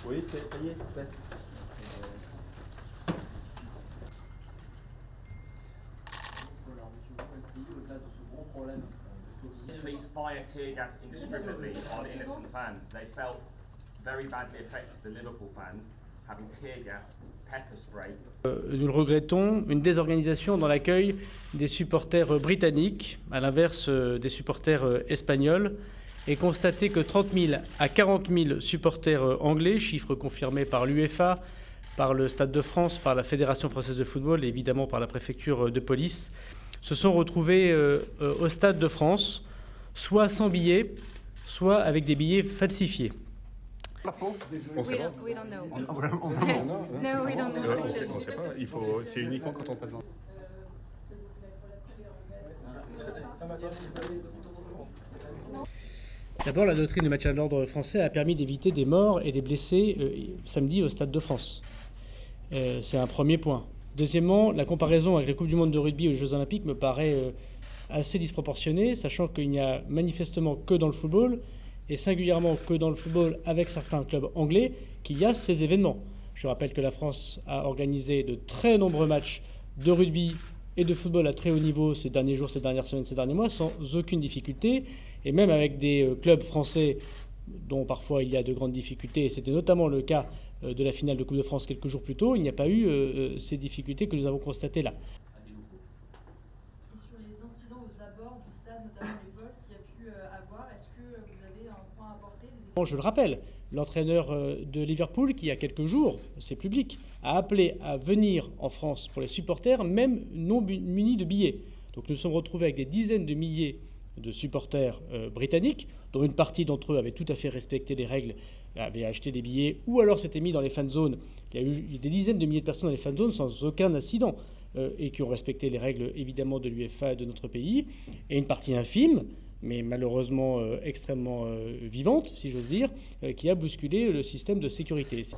Oui, ça y est, c'est. The police fired tear gas indiscriminately on innocent fans. They felt very badly affected, the Liverpool fans, having tear gas, pepper spray. Nous le regrettons, une désorganisation dans l'accueil des supporters britanniques, à l'inverse des supporters espagnols, et constater que 30 000 à 40 000 supporters anglais, chiffre confirmé par l'UEFA, par le Stade de France, par la Fédération française de football et évidemment par la préfecture de police, se sont retrouvés au Stade de France, soit sans billets, soit avec des billets falsifiés. We don't know. No, we don't know. On sait pas. C'est uniquement quand on passe dans. D'abord, la doctrine du maintien de l'ordre français a permis d'éviter des morts et des blessés samedi au Stade de France. C'est un premier point. Deuxièmement, la comparaison avec la Coupe du Monde de rugby ou les Jeux Olympiques me paraît assez disproportionnée, sachant qu'il n'y a manifestement que dans le football, et singulièrement que dans le football avec certains clubs anglais, qu'il y a ces événements. Je rappelle que la France a organisé de très nombreux matchs de rugby et de football à très haut niveau ces derniers jours, ces dernières semaines, ces derniers mois, sans aucune difficulté, et même avec des clubs français dont parfois il y a de grandes difficultés, et c'était notamment le cas de la finale de Coupe de France quelques jours plus tôt, il n'y a pas eu ces difficultés que nous avons constatées là. Et sur les incidents aux abords du stade, notamment les vols qu'il y a pu avoir, est-ce que vous avez un point à apporter? Je le rappelle, l'entraîneur de Liverpool, qui il y a quelques jours, c'est public, a appelé à venir en France pour les supporters, même non munis de billets. Donc nous sommes retrouvés avec des dizaines de milliers de supporters britanniques, dont une partie d'entre eux avaient tout à fait respecté les règles, avaient acheté des billets, ou alors s'étaient mis dans les fan zones. Il y a eu des dizaines de milliers de personnes dans les fan zones sans aucun incident, et qui ont respecté les règles évidemment de l'UEFA et de notre pays, et une partie infime, mais malheureusement extrêmement vivante, si j'ose dire, qui a bousculé le système de sécurité. Si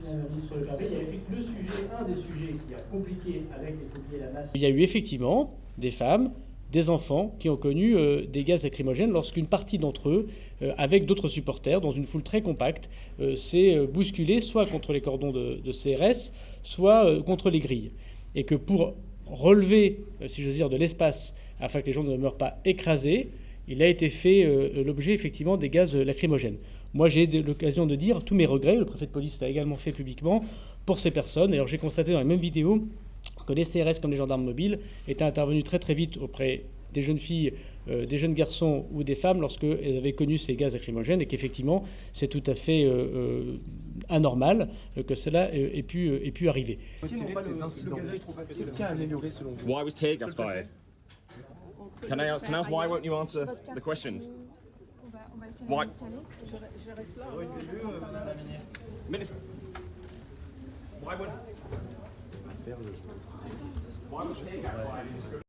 la ministre le permet, il y a un des sujets qui a compliqué avec les fouilles et la masse. Il y a eu effectivement des femmes, des enfants qui ont connu des gaz lacrymogènes lorsqu'une partie d'entre eux, avec d'autres supporters, dans une foule très compacte, s'est bousculée soit contre les cordons de CRS, soit contre les grilles. Et que pour relever, si j'ose dire, de l'espace, afin que les gens ne meurent pas écrasés, il a été fait l'objet effectivement des gaz lacrymogènes. Moi j'ai l'occasion de dire tous mes regrets, le préfet de police l'a également fait publiquement, pour ces personnes. Alors j'ai constaté dans les mêmes vidéos que les CRS comme les gendarmes mobiles étaient intervenus très très vite auprès des jeunes filles, des jeunes garçons ou des femmes lorsqu'elles avaient connu ces gaz lacrymogènes, et qu'effectivement c'est tout à fait anormal que cela ait pu arriver. Qu'est-ce qui a amélioré selon vous? Why was tear gas fired? Can I ask why won't you answer the questions? On va laisser Why? la ministre y aller. Je reste là. Minister, why would tear gas fired?